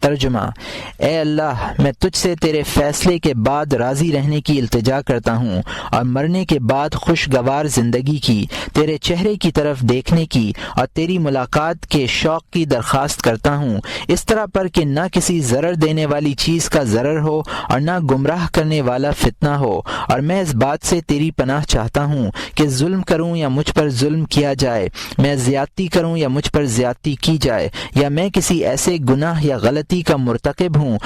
ترجمہ: اے اللہ، میں تجھ سے تیرے فیصلے کے بعد راضی رہنے کی التجا کرتا ہوں اور مرنے کے بعد خوشگوار زندگی کی، تیرے چہرے کی طرف دیکھنے کی اور تیری ملاقات کے شوق کی درخواست کرتا ہوں، اس طرح پر کہ نہ کسی ضرر دینے والی چیز کا ضرر ہو اور نہ گمراہ کرنے والا فتنہ ہو۔ اور میں اس بات سے تیری پناہ چاہتا ہوں کہ ظلم کروں یا مجھ پر ظلم کیا جائے، میں زیادتی کروں یا مجھ پر زیادتی کی جائے، یا میں کسی ایسے گناہ یا غلطی کا مرتکب ہوں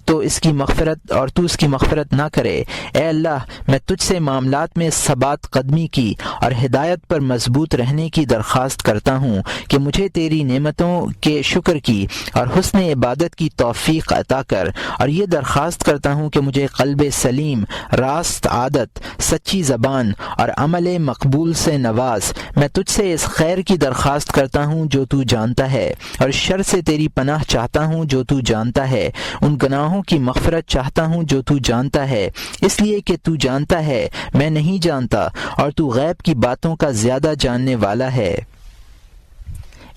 تو اس کی مغفرت اور تو اس کی مغفرت نہ کرے۔ اے اللہ، میں تجھ سے معاملات میں ثبات قدمی کی اور ہدایت پر مضبوط رہنے کی درخواست کرتا ہوں کہ مجھے تیری نعمتوں کے شکر کی اور حسن عبادت کی توفیق عطا کر، اور یہ درخواست کرتا ہوں کہ مجھے قلب سلیم، راست عادت، سچی زبان اور عمل مقبول سے نواز۔ میں تجھ سے اس خیر کی درخواست کرتا ہوں جو تو جانتا ہے، اور شر سے تیری پناہ چاہتا ہوں جو تو جانتا ہے، ان گناہوں کی مغفرت چاہتا ہوں جو تو جانتا ہے، اس لیے کہ تو جانتا ہے میں نہیں جانتا، اور تو غیب کی باتوں کا زیادہ جاننے والا ہے۔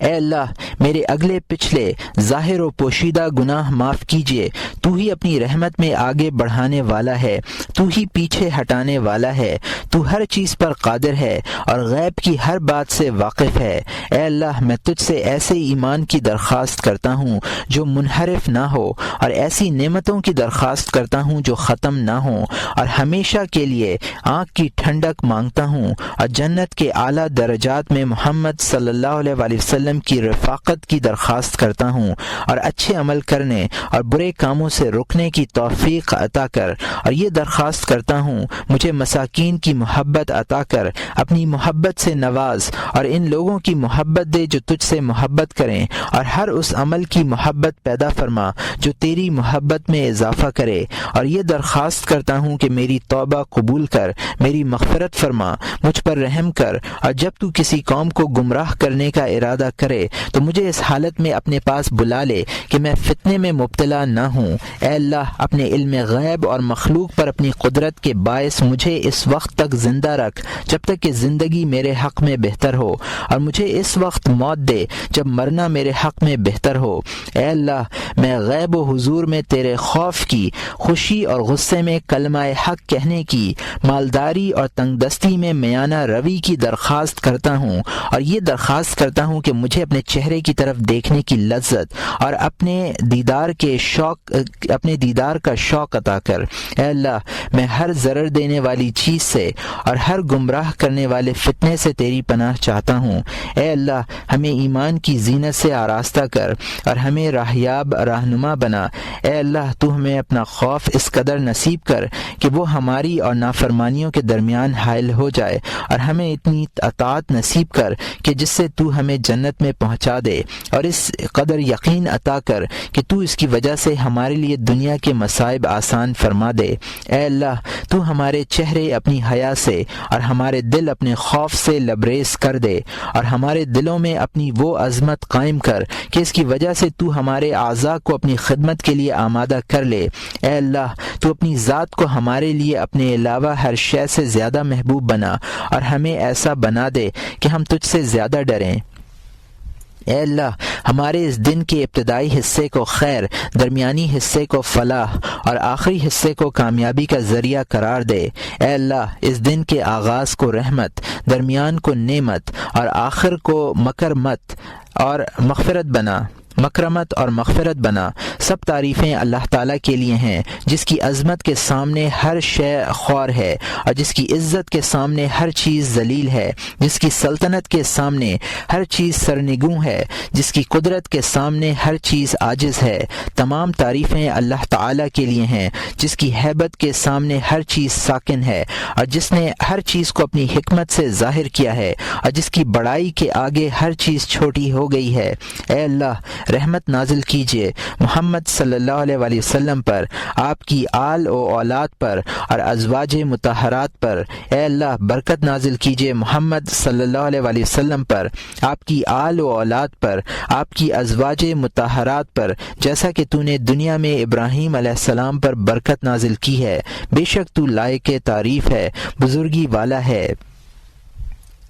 اے اللہ، میرے اگلے پچھلے ظاہر و پوشیدہ گناہ معاف کیجیے، تو ہی اپنی رحمت میں آگے بڑھانے والا ہے، تو ہی پیچھے ہٹانے والا ہے، تو ہر چیز پر قادر ہے اور غیب کی ہر بات سے واقف ہے۔ اے اللہ، میں تجھ سے ایسے ایمان کی درخواست کرتا ہوں جو منحرف نہ ہو، اور ایسی نعمتوں کی درخواست کرتا ہوں جو ختم نہ ہوں، اور ہمیشہ کے لیے آنکھ کی ٹھنڈک مانگتا ہوں، اور جنت کے اعلیٰ درجات میں محمد صلی اللہ علیہ وآلہ وسلم کی رفاقت کی درخواست کرتا ہوں، اور اچھے عمل کرنے اور برے کاموں سے رکنے کی توفیق عطا کر، اور یہ درخواست کرتا ہوں مجھے مساکین کی محبت عطا کر، اپنی محبت سے نواز، اور ان لوگوں کی محبت دے جو تجھ سے محبت کریں، اور ہر اس عمل کی محبت پیدا فرما جو تیری محبت میں اضافہ کرے، اور یہ درخواست کرتا ہوں کہ میری توبہ قبول کر، میری مغفرت فرما، مجھ پر رحم کر، اور جب تو کسی قوم کو گمراہ کرنے کا ارادہ کرے تو مجھے اس حالت میں اپنے پاس بلا لے کہ میں فتنے میں مبتلا نہ ہوں۔ اے اللہ، اپنے علم غیب اور مخلوق پر اپنی قدرت کے باعث مجھے اس وقت تک زندہ رکھ جب تک کہ زندگی میرے حق میں بہتر ہو، اور مجھے اس وقت موت دے جب مرنا میرے حق میں بہتر ہو۔ اے اللہ، میں غیب و حضور میں تیرے خوف کی، خوشی اور غصے میں کلمہ حق کہنے کی، مالداری اور تنگ دستی میں میانہ روی کی درخواست کرتا ہوں، اور یہ درخواست کرتا ہوں کہ مجھے اپنے چہرے کی طرف دیکھنے کی لذت اور اپنے دیدار کا شوق عطا کر۔ اے اللہ، میں ہر ضرر دینے والی چیز سے اور ہر گمراہ کرنے والے فتنے سے تیری پناہ چاہتا ہوں۔ اے اللہ، ہمیں ایمان کی زینت سے آراستہ کر اور ہمیں راہیاب رہنما بنا۔ اے اللہ، تو ہمیں اپنا خوف اس قدر نصیب کر کہ وہ ہماری اور نافرمانیوں کے درمیان حائل ہو جائے، اور ہمیں اتنی اطاعت نصیب کر کہ جس سے تو ہمیں جنت میں پہنچا دے، اور اس قدر یقین عطا کر کہ تو اس کی وجہ سے ہمارے لیے دنیا کے مصائب آسان فرما دے۔ اے اللہ، تو ہمارے چہرے اپنی حیا سے اور ہمارے دل اپنے خوف سے لبریز کر دے، اور ہمارے دلوں میں اپنی وہ عظمت قائم کر کہ اس کی وجہ سے تو ہمارے اعضاء کو اپنی خدمت کے لیے آمادہ کر لے۔ اے اللہ، تو اپنی ذات کو ہمارے لیے اپنے علاوہ ہر شے سے زیادہ محبوب بنا، اور ہمیں ایسا بنا دے کہ ہم تجھ سے زیادہ ڈریں۔ اے اللہ، ہمارے اس دن کے ابتدائی حصے کو خیر، درمیانی حصے کو فلاح اور آخری حصے کو کامیابی کا ذریعہ قرار دے۔ اے اللہ، اس دن کے آغاز کو رحمت، درمیان کو نعمت اور آخر کو مکرمت اور مغفرت بنا۔ سب تعریفیں اللہ تعالیٰ کے لیے ہیں، جس کی عظمت کے سامنے ہر شے خوار ہے، اور جس کی عزت کے سامنے ہر چیز ذلیل ہے، جس کی سلطنت کے سامنے ہر چیز سرنگوں ہے، جس کی قدرت کے سامنے ہر چیز عاجز ہے۔ تمام تعریفیں اللہ تعالیٰ کے لیے ہیں، جس کی ہیبت کے سامنے ہر چیز ساکن ہے، اور جس نے ہر چیز کو اپنی حکمت سے ظاہر کیا ہے، اور جس کی بڑائی کے آگے ہر چیز چھوٹی ہو گئی ہے۔ اے اللہ، رحمت نازل کیجیے محمد صلی اللہ علیہ وآلہ وسلم پر، آپ کی آل و اولاد پر اور ازواج مطہرات پر۔ اے اللہ، برکت نازل کیجیے محمد صلی اللہ علیہ وآلہ وسلم پر، آپ کی آل و اولاد پر، آپ کی ازواج مطہرات پر، جیسا کہ تو نے دنیا میں ابراہیم علیہ السلام پر برکت نازل کی ہے۔ بے شک تو لائق تعریف ہے، بزرگی والا ہے۔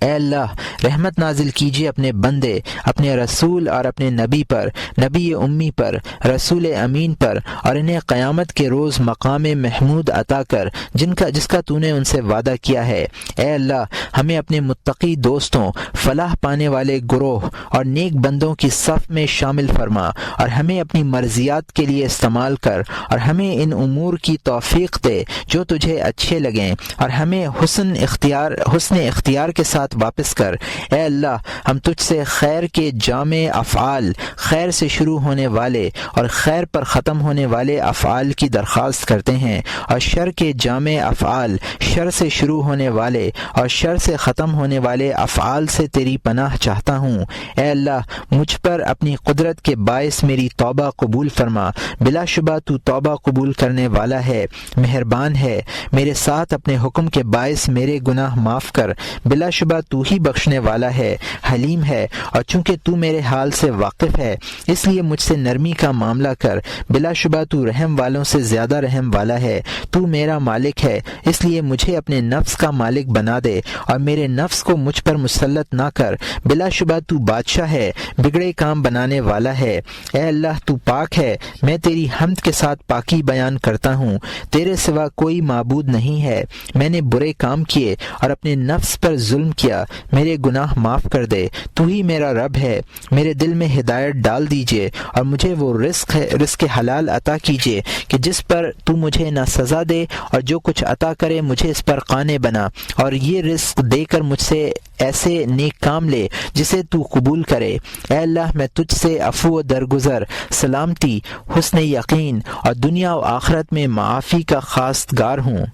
اے اللہ رحمت نازل کیجیے اپنے بندے، اپنے رسول اور اپنے نبی پر، نبی امی پر، رسول امین پر، اور انہیں قیامت کے روز مقام محمود عطا کر جس کا تو نے ان سے وعدہ کیا ہے۔ اے اللہ ہمیں اپنے متقی دوستوں، فلاح پانے والے گروہ اور نیک بندوں کی صف میں شامل فرما، اور ہمیں اپنی مرضیات کے لیے استعمال کر، اور ہمیں ان امور کی توفیق دے جو تجھے اچھے لگیں، اور ہمیں حسن اختیار کے ساتھ واپس کر۔ اے اللہ ہم تجھ سے خیر کے جامع افعال، خیر سے شروع ہونے والے اور خیر پر ختم ہونے والے افعال کی درخواست کرتے ہیں، اور شر کے جامع افعال، شر سے شروع ہونے والے اور شر سے ختم ہونے والے افعال سے تیری پناہ چاہتا ہوں۔ اے اللہ مجھ پر اپنی قدرت کے باعث میری توبہ قبول فرما، بلا شبہ تو توبہ قبول کرنے والا ہے، مہربان ہے۔ میرے ساتھ اپنے حکم کے باعث میرے گناہ معاف کر، بلا شبہ تو ہی بخشنے والا ہے، حلیم ہے، اور چونکہ تو میرے حال سے واقف ہے اس لیے مجھ سے نرمی کا معاملہ کر، بلا شبہ تو رحم والوں سے زیادہ رحم والا ہے۔ تو میرا مالک ہے اس لیے مجھے اپنے نفس کا مالک بنا دے، اور میرے نفس کو مجھ پر مسلط نہ کر، بلا شبہ تو بادشاہ ہے، بگڑے کام بنانے والا ہے۔ اے اللہ تو پاک ہے، میں تیری حمد کے ساتھ پاکی بیان کرتا ہوں، تیرے سوا کوئی معبود نہیں ہے۔ میں نے برے کام کیے اور اپنے نفس پر ظلم کیا، میرے گناہ معاف کر دے، تو ہی میرا رب ہے۔ میرے دل میں ہدایت ڈال دیجیے، اور مجھے وہ رزق حلال عطا کیجیے کہ جس پر تو مجھے نہ سزا دے، اور جو کچھ عطا کرے مجھے اس پر قانع بنا، اور یہ رزق دے کر مجھ سے ایسے نیک کام لے جسے تو قبول کرے۔ اے اللہ میں تجھ سے عفو و درگزر، سلامتی، حسن یقین اور دنیا و آخرت میں معافی کا خواستگار ہوں۔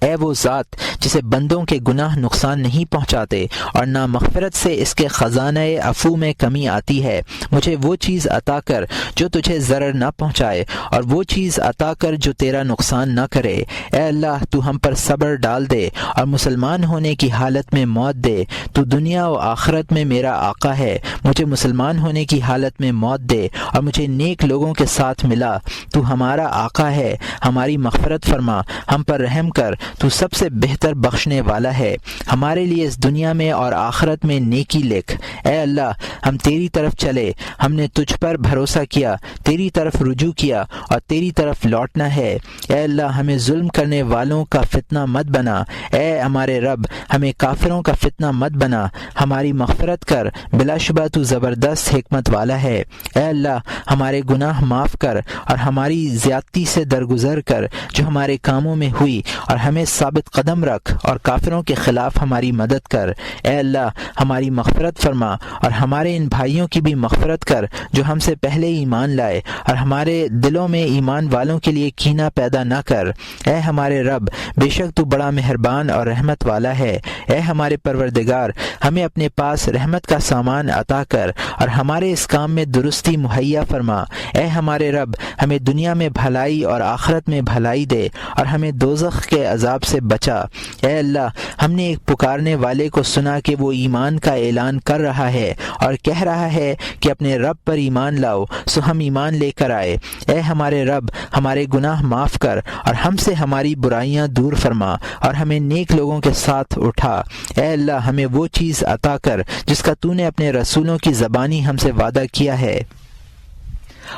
اے وہ ذات جسے بندوں کے گناہ نقصان نہیں پہنچاتے، اور نہ مغفرت سے اس کے خزانہ عفو میں کمی آتی ہے، مجھے وہ چیز عطا کر جو تجھے ضرر نہ پہنچائے، اور وہ چیز عطا کر جو تیرا نقصان نہ کرے۔ اے اللہ تو ہم پر صبر ڈال دے اور مسلمان ہونے کی حالت میں موت دے۔ تو دنیا و آخرت میں میرا آقا ہے، مجھے مسلمان ہونے کی حالت میں موت دے اور مجھے نیک لوگوں کے ساتھ ملا۔ تو ہمارا آقا ہے، ہماری مغفرت فرما، ہم پر رحم کر، تو سب سے بہتر بخشنے والا ہے۔ ہمارے لیے اس دنیا میں اور آخرت میں نیکی لکھ۔ اے اللہ ہم تیری طرف چلے، ہم نے تجھ پر بھروسہ کیا، تیری طرف رجوع کیا اور تیری طرف لوٹنا ہے۔ اے اللہ ہمیں ظلم کرنے والوں کا فتنہ مت بنا، اے ہمارے رب ہمیں کافروں کا فتنہ مت بنا، ہماری مغفرت کر، بلا شبہ تو زبردست حکمت والا ہے۔ اے اللہ ہمارے گناہ معاف کر اور ہماری زیادتی سے درگزر کر جو ہمارے کاموں میں ہوئی، اور ہمیں ثابت قدم رکھ اور کافروں کے خلاف ہماری مدد کر۔ اے اللہ ہماری مغفرت فرما اور ہمارے ان بھائیوں کی بھی مغفرت کر جو ہم سے پہلے ایمان لائے، اور ہمارے دلوں میں ایمان والوں کے لیے کینہ پیدا نہ کر۔ اے ہمارے رب بے شک تو بڑا مہربان اور رحمت والا ہے۔ اے ہمارے پروردگار ہمیں اپنے پاس رحمت کا سامان عطا کر اور ہمارے اس کام میں درستی مہیا فرما۔ اے ہمارے رب ہمیں دنیا میں بھلائی اور آخرت میں بھلائی دے اور ہمیں دوزخ کے عذاب سے بچا۔ اے اللہ ہم نے ایک پکارنے والے کو سنا کہ وہ ایمان کا اعلان کر رہا ہے اور کہہ رہا ہے کہ اپنے رب پر ایمان لاؤ، سو ہم ایمان لے کر آئے۔ اے ہمارے رب ہمارے گناہ معاف کر اور ہم سے ہماری برائیاں دور فرما اور ہمیں نیک لوگوں کے ساتھ اٹھا۔ اے اللہ ہمیں وہ چیز عطا کر جس کا تو نے اپنے رسولوں کی زبانی ہم سے وعدہ کیا ہے،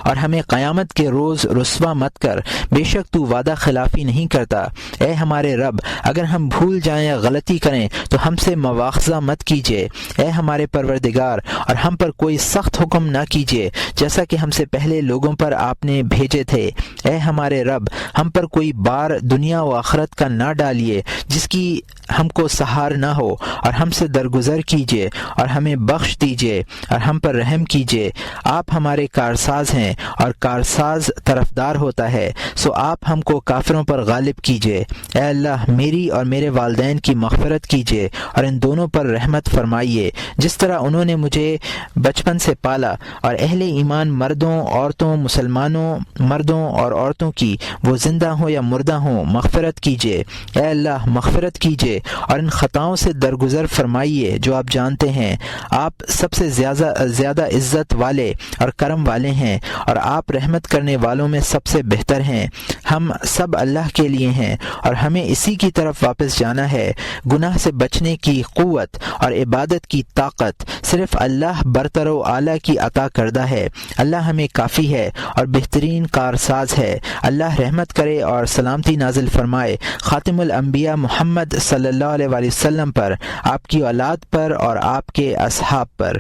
اور ہمیں قیامت کے روز رسوا مت کر، بے شک تو وعدہ خلافی نہیں کرتا۔ اے ہمارے رب اگر ہم بھول جائیں یا غلطی کریں تو ہم سے مواخذہ مت کیجیے۔ اے ہمارے پروردگار اور ہم پر کوئی سخت حکم نہ کیجیے جیسا کہ ہم سے پہلے لوگوں پر آپ نے بھیجے تھے۔ اے ہمارے رب ہم پر کوئی بار دنیا و آخرت کا نہ ڈالیے جس کی ہم کو سہار نہ ہو، اور ہم سے درگزر کیجیے اور ہمیں بخش دیجیے اور ہم پر رحم کیجیے۔ آپ ہمارے کارساز ہیں اور کارساز طرفدار ہوتا ہے، سو آپ ہم کو کافروں پر غالب کیجیے۔ اے اللہ میری اور میرے والدین کی مغفرت کیجیے اور ان دونوں پر رحمت فرمائیے، جس طرح انہوں نے مجھے بچپن سے پالا، اور اہل ایمان مردوں عورتوں مسلمانوں مردوں اور عورتوں کی وہ زندہ ہوں یا مردہ ہوں مغفرت کیجیے۔ اے اللہ مغفرت کیجیے اور ان خطاؤں سے درگزر فرمائیے جو آپ جانتے ہیں۔ آپ سب سے زیادہ عزت والے اور کرم والے ہیں، اور آپ رحمت کرنے والوں میں سب سے بہتر ہیں۔ ہم سب اللہ کے لیے ہیں اور ہمیں اسی کی طرف واپس جانا ہے۔ گناہ سے بچنے کی قوت اور عبادت کی طاقت صرف اللہ برتر و اعلیٰ کی عطا کردہ ہے۔ اللہ ہمیں کافی ہے اور بہترین کارساز ہے۔ اللہ رحمت کرے اور سلامتی نازل فرمائے خاتم الانبیاء محمد صلی اللہ علیہ وسلم پر، آپ کی اولاد پر اور آپ کے اصحاب پر۔